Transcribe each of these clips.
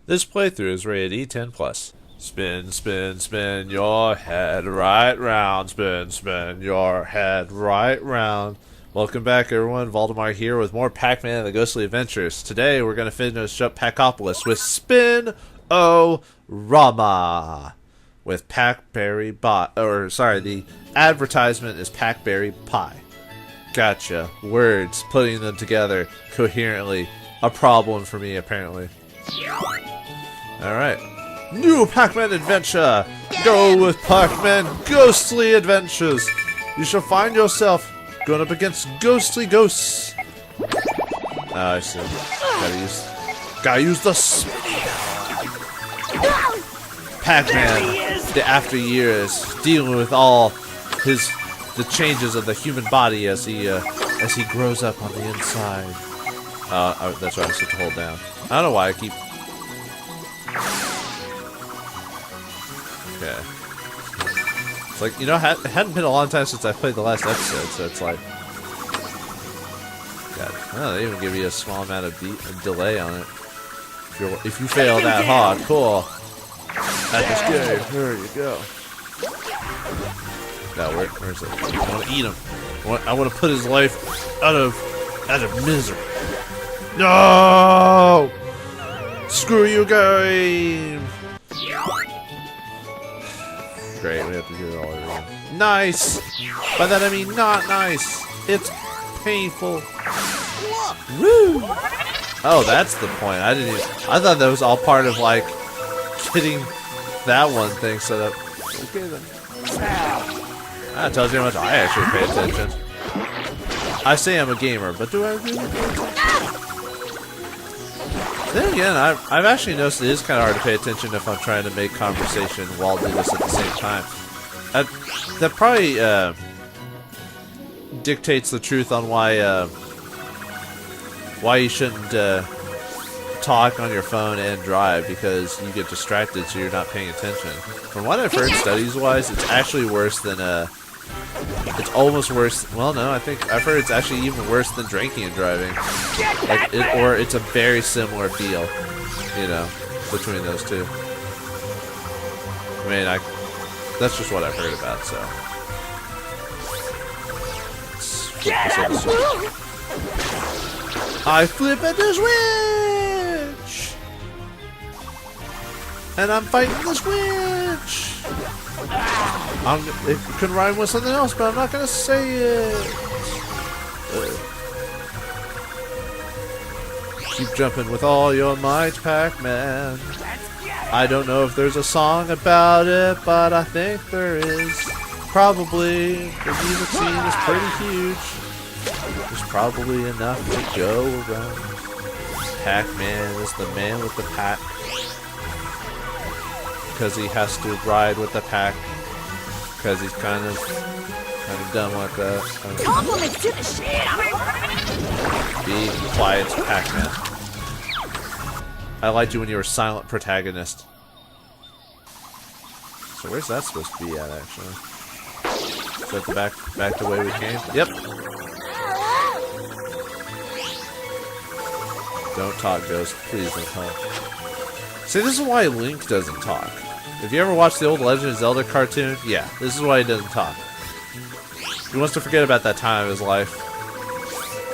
This playthrough is rated E10+. Spin, spin, spin your head right round. Spin, spin your head right round. Welcome back, everyone. Vauldemare here with more Pac-Man and the Ghostly Adventures. Today, we're going to finish up Pacaopolis with Spin-O-Rama. With Packberry the advertisement is Packberry Pie. Gotcha. Words, putting them together coherently. A problem for me, apparently. Alright. New Pac-Man adventure! Go with Pac-Man Ghostly Adventures! You shall find yourself going up against ghostly ghosts. Oh, I see. Gotta use the spinning. Pac-Man, after years, dealing with all the changes of the human body as he grows up on the inside. That's right, I have to hold down. I don't know why I keep... Okay. It's like, you know, it hadn't been a long time since I played the last episode, so it's like... God, oh, they even give you a small amount of delay on it. If you fail that hard, cool. At this game, there you go. Now, where's it? I want to eat him. I want to put his life out of misery. No! Screw you, game! Great, we have to do it all over again. Nice! By that I mean not nice. It's painful. Woo! Oh, that's the point. I thought that was all part of like getting that one thing set up. Okay then. That tells you how much I actually pay attention. I say I'm a gamer, but do I really pay attention? Then again, I've actually noticed it is kind of hard to pay attention if I'm trying to make conversation while doing this at the same time. That probably dictates the truth on why you shouldn't talk on your phone and drive, because you get distracted so you're not paying attention. From what I've heard studies-wise, it's actually worse than it's almost worse. Well, no, I've heard it's actually even worse than drinking and driving. Or it's a very similar deal, you know, between those two. I mean, that's just what I've heard about, so. I flip at the switch! And I'm fighting the switch! It could rhyme with something else, but I'm not gonna say it. Keep jumping with all your might, Pac-Man. I don't know if there's a song about it, but I think there is. Probably. The music scene is pretty huge. There's probably enough to go around. Pac-Man is the man with the pack. Because he has to ride with the pack. Because he's kind of dumb like that. Compliments to the shit. Be quiet, Pac-Man. I liked you when you were silent protagonist. So where's that supposed to be at, actually? Is that the back the way we came? Yep. Don't talk, Ghost. Please don't talk. See, this is why Link doesn't talk. If you ever watched the old Legend of Zelda cartoon, yeah, this is why he doesn't talk. He wants to forget about that time of his life.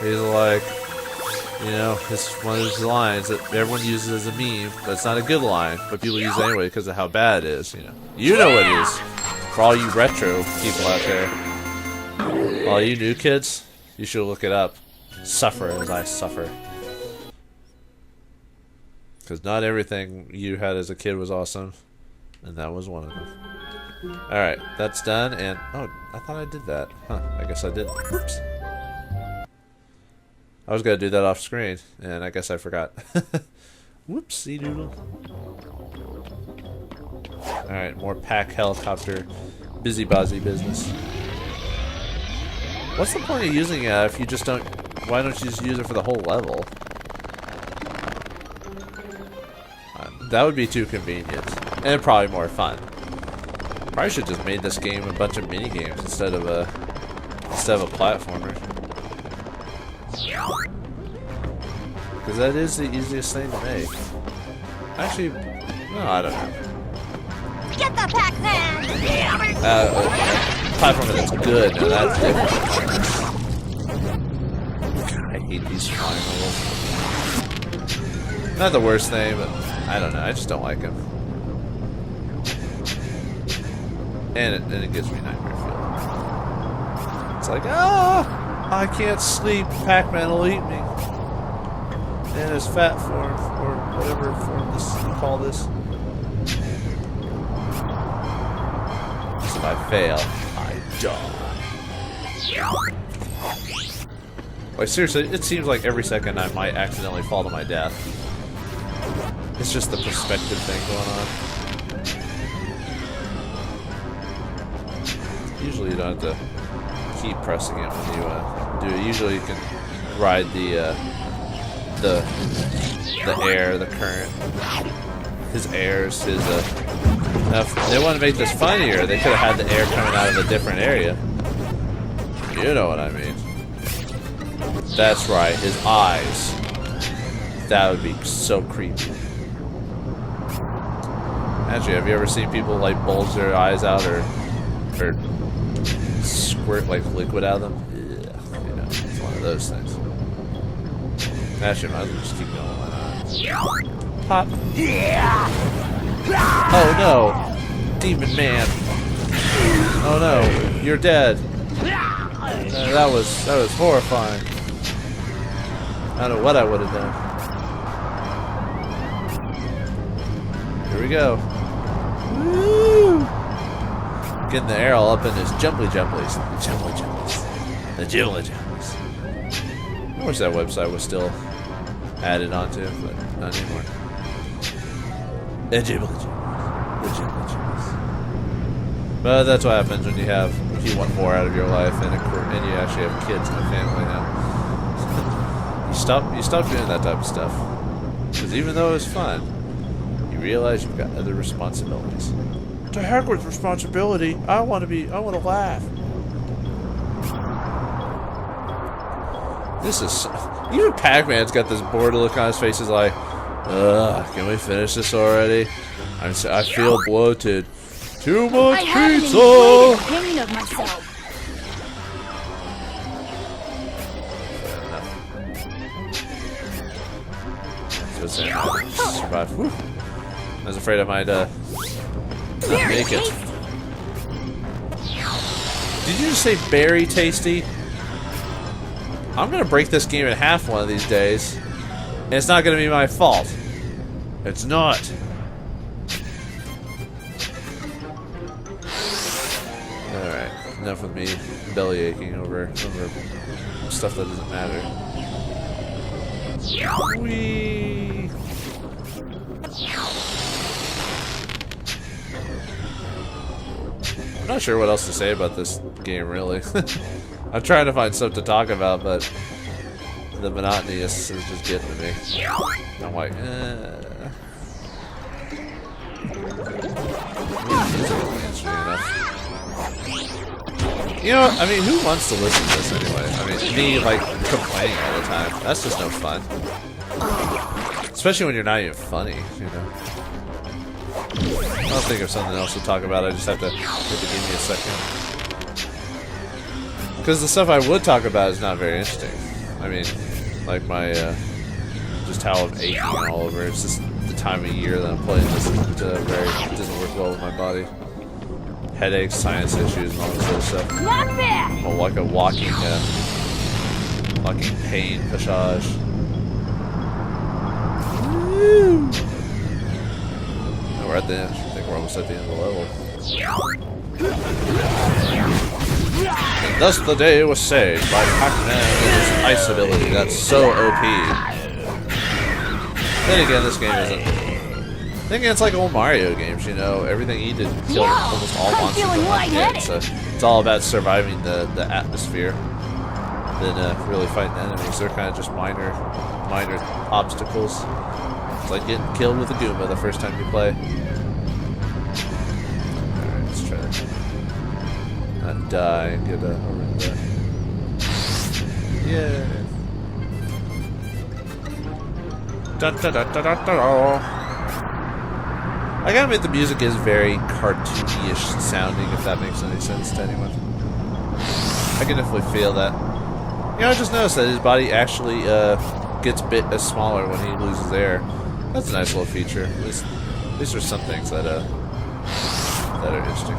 He's like, you know, it's one of those lines that everyone uses as a meme, but it's not a good line, but people use it anyway because of how bad it is, you know. You know what it is. For all you retro people out there. All you new kids, you should look it up. Suffer as I suffer. Because not everything you had as a kid was awesome. And that was one of them. Alright, that's done, and... Oh, I thought I did that. Huh, I guess I didn't. Oops. I was gonna do that off screen, and I guess I forgot. Whoopsie doodle. Alright, more pack helicopter busy-bozzy business. What's the point of using it if you just don't... Why don't you just use it for the whole level? That would be too convenient. And probably more fun. Probably should just made this game a bunch of mini games instead of a platformer. Because that is the easiest thing to make. Actually, no, I don't know. Get the Pac-Man! Platformer that's good. No, that's different. God, I hate these flying levels. Not the worst thing, but I don't know. I just don't like them. And it gives me nightmare feeling. It's like, oh, I can't sleep. Pac-Man will eat me. In his fat form, or whatever form you call this. So if I fail, I die. Like, seriously, it seems like every second I might accidentally fall to my death. It's just the perspective thing going on. Usually you don't have to keep pressing it when you do it. Usually you can ride the air, the current, his airs, his now if they want to make this funnier, they could have had the air coming out of a different area. You know what I mean. That's right, his eyes. That would be so creepy. Actually, have you ever seen people like bulge their eyes out or squirt like liquid out of them? Yeah, you know, it's one of those things. Actually, might as well just keep going. Pop. Oh no, Demon Man. Oh no, you're dead. That was horrifying. I don't know what I would have done. Here we go. Woo! Getting the air all up in his jumbly jumblies. The jumbly jumblies. The jumbly jumblies. I wish that website was still added onto, but not anymore. The jumbly jumblies. The jumbly jumblies. But that's what happens when you want more out of your life and you actually have kids and a family now. You stop doing that type of stuff. Because even though it was fun, you realize you've got other responsibilities. To heck with responsibility. I want to laugh. This is even Pac-Man's got this bored look on his face. He's like, ugh, can we finish this already? I feel bloated. Too much pizza. I have an inflated opinion of myself. Survive. Whew. I was afraid I might not make it. Did you just say berry tasty? I'm gonna break this game in half one of these days, and it's not gonna be my fault. It's not. All right, enough of me belly aching over stuff that doesn't matter. Whee! I'm not sure what else to say about this game, really. I'm trying to find stuff to talk about, but the monotony is just getting to me. I'm like, You know, I mean, who wants to listen to this anyway? I mean, me, like, complaining all the time. That's just no fun. Especially when you're not even funny, you know. I'll think of something else to talk about. I just have to give me a second. Because the stuff I would talk about is not very interesting. I mean, like my, just how I'm aching all over. It's just the time of year that I'm playing this it doesn't work well with my body. Headaches, sinus issues, and all this other stuff. Not bad. Well, like a walking pain passage. Woo! We're at the end. I think we're almost at the end of the level. And thus the day was saved by Pac-Man and his ice ability. That's so OP. Then again, this game isn't. Then again, it's like old Mario games, you know. Everything he did killed almost all monsters in one hit. So it's all about surviving the atmosphere than really fighting enemies. They're kind of just minor obstacles. It's like getting killed with a Goomba the first time you play. Alright, let's try to not die and get over the... Yeah. Da da da da da da. I gotta admit the music is very cartoony-ish sounding, if that makes any sense to anyone. I can definitely feel that. You know, I just noticed that his body actually gets a bit smaller when he loses air. That's a nice little feature. At least there's some things that are interesting.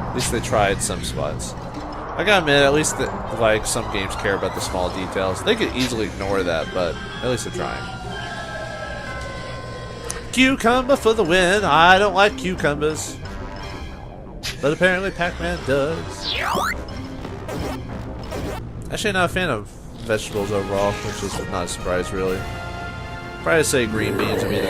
At least they tried some spots. I gotta admit, at least that, like, some games care about the small details. They could easily ignore that, but at least they're trying. Cucumber for the win. I don't like cucumbers, but apparently Pac-Man does. Actually, not a fan of vegetables overall, which is not a surprise, really. Probably say green beans would be the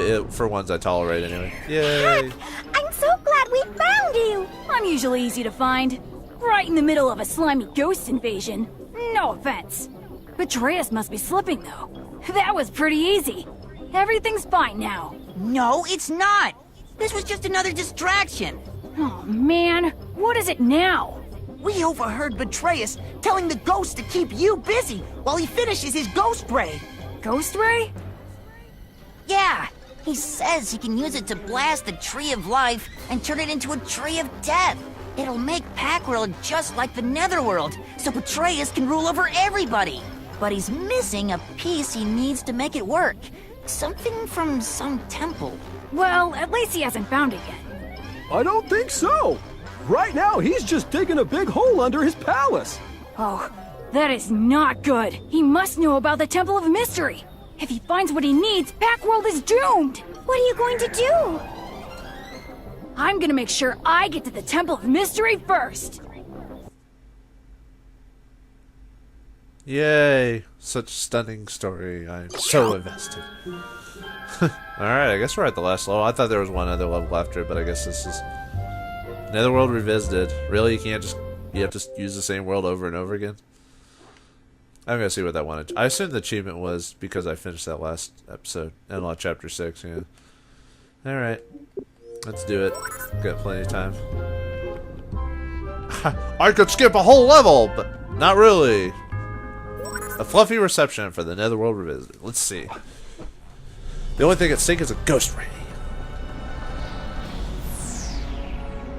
favorite. For ones I tolerate, anyway. Yay! I'm so glad we found you. I'm usually easy to find. Right in the middle of a slimy ghost invasion. No offense. Betrayus must be slipping, though. That was pretty easy. Everything's fine now. No, it's not. This was just another distraction. Oh, man. What is it now? We overheard Betrayus telling the ghost to keep you busy while he finishes his ghost ray. Ghost Ray? Yeah, he says he can use it to blast the Tree of Life and turn it into a Tree of Death. It'll make Pac-World just like the Netherworld, so Betrayus can rule over everybody. But he's missing a piece he needs to make it work. Something from some temple. Well, at least he hasn't found it yet. I don't think so. Right now, he's just digging a big hole under his palace. Oh, that is not good. He must know about the Temple of Mystery. If he finds what he needs, Pac-World is doomed. What are you going to do? I'm gonna make sure I get to the Temple of Mystery first. Yay! Such a stunning story. I'm so invested. Alright, I guess we're at the last level. I thought there was one other level after it, but I guess this is Netherworld Revisited. Really? You have to use the same world over and over again? I'm gonna see what that one. I assume the achievement was because I finished that last episode. Unlock Chapter 6, yeah. Alright. Let's do it. Got plenty of time. I could skip a whole level, but not really. A fluffy reception for the Netherworld Revisited. Let's see. The only thing at stake is a ghost ray.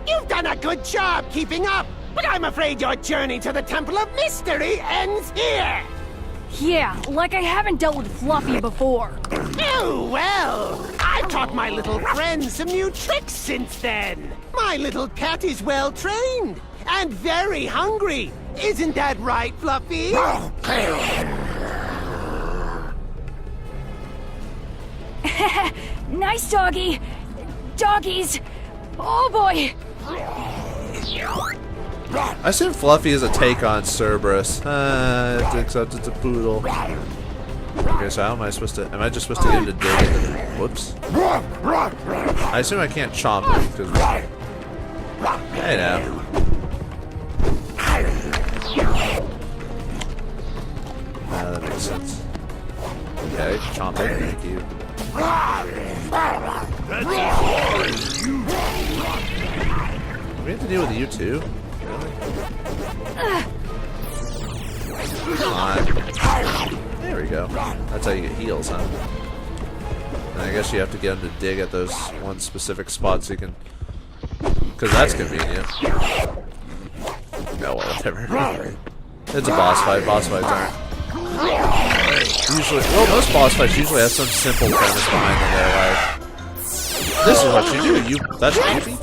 You've done a good job keeping up, but I'm afraid your journey to the Temple of Mystery ends here. Yeah, like I haven't dealt with Fluffy before. Oh, well, I've taught my little friend some new tricks since then. My little cat is well trained and very hungry. Isn't that right, Fluffy? Nice doggy. Doggies. Oh boy. I assume Fluffy is a take on Cerberus. Except it's a poodle. Okay, so how am I supposed to... Am I just supposed to get him to dig it? Whoops. I assume I can't chomp him, because... Hey, now. That makes sense. Okay, chomp it, thank you. Do we have to deal with you too? Really? Come on. There we go. That's how you get heals, huh? And I guess you have to get him to dig at those one specific spots so you can... Because that's convenient. No, well, whatever. It's a boss fight. Boss fights aren't... Usually... Well, most boss fights usually have some simple premise behind them there, like... This is what you do. That's creepy.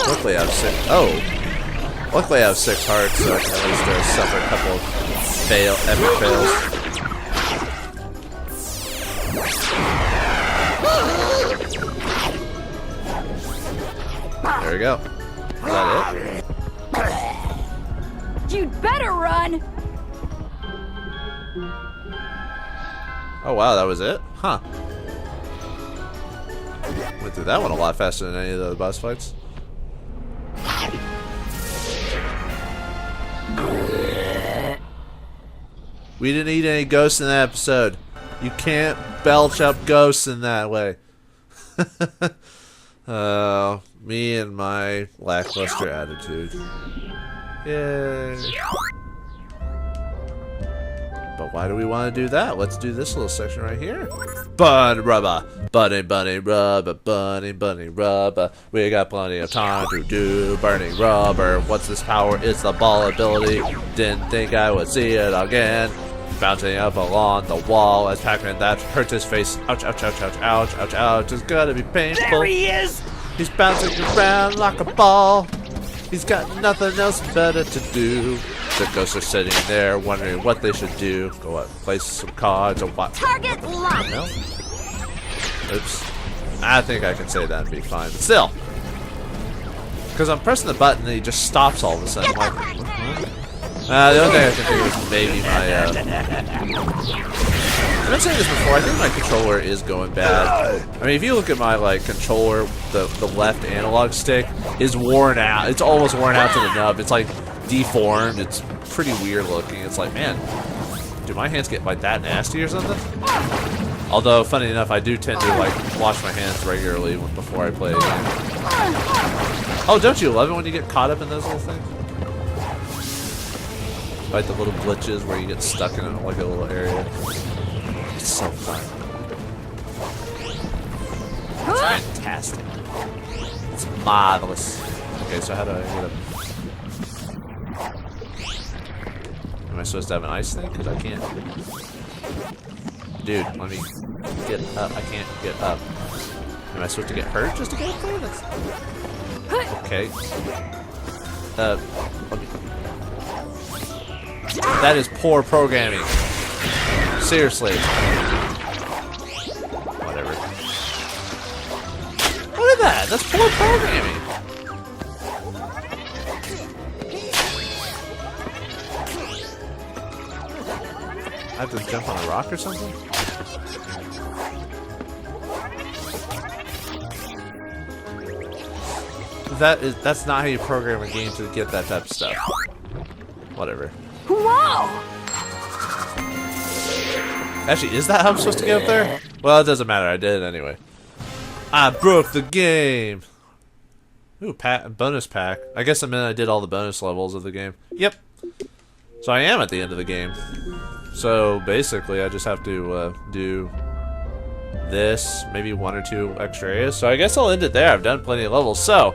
Luckily I have 6... Oh. Luckily I have 6 hearts, so I can at least suffer a couple of epic fails. There we go. Is that it? You'd better run. Oh wow, that was it? Huh. Went through that one a lot faster than any of the other boss fights. We didn't eat any ghosts in that episode. You can't belch up ghosts in that way. Me and my lackluster attitude. Yay. why do we want to do that? Let's do this little section right here. Bunny rubber, bunny rubber, bunny rubber. We got plenty of time to do burning rubber. What's this power? It's the ball ability. Didn't think I would see it again. Bouncing up along the wall as Pac-Man that hurts his face. Ouch, ouch, ouch, ouch, ouch, ouch, ouch. It's gotta be painful. There he is! He's bouncing around like a ball. He's got nothing else better to do. The ghosts are sitting there wondering what they should do. Go up, place some cards or what? Target locked. No. Oops. I think I can say that and be fine. But still. Because I'm pressing the button and he just stops all of a sudden. Like, the only thing I can think of is maybe my, I've been saying this before, I think my controller is going bad. I mean, if you look at my, like, controller, the left analog stick is worn out. It's almost worn out to the nub. It's, like, deformed. It's pretty weird looking. It's like, man, do my hands get, like, that nasty or something? Although, funny enough, I do tend to, like, wash my hands regularly before I play a game. Oh, don't you love it when you get caught up in those little things? Like the little glitches where you get stuck in, like, a little area. It's so fun. It's fantastic. It's marvelous. Okay, so how do I get up? Am I supposed to have an ice thing? Because I can't. Dude, let me get up. I can't get up. Am I supposed to get hurt just to get up there? That's... Okay. Let me... That is poor programming. Seriously. Whatever. Look at that. That's poor programming. I have to jump on a rock or something? That's not how you program a game to get that type of stuff. Whatever. Whoa! Actually, is that how I'm supposed to get up there? Well, it doesn't matter. I did it anyway. I broke the game. Ooh, bonus pack. I guess I meant I did all the bonus levels of the game. Yep. So I am at the end of the game. So basically, I just have to do this, maybe 1 or 2 extra areas. So I guess I'll end it there. I've done plenty of levels. So,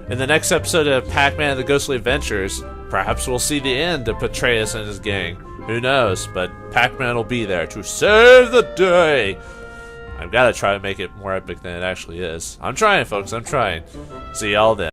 in the next episode of Pac-Man and the Ghostly Adventures, perhaps we'll see the end of Patreus and his gang. Who knows? But Pac-Man will be there to save the day. I've got to try to make it more epic than it actually is. I'm trying, folks. I'm trying. See y'all then.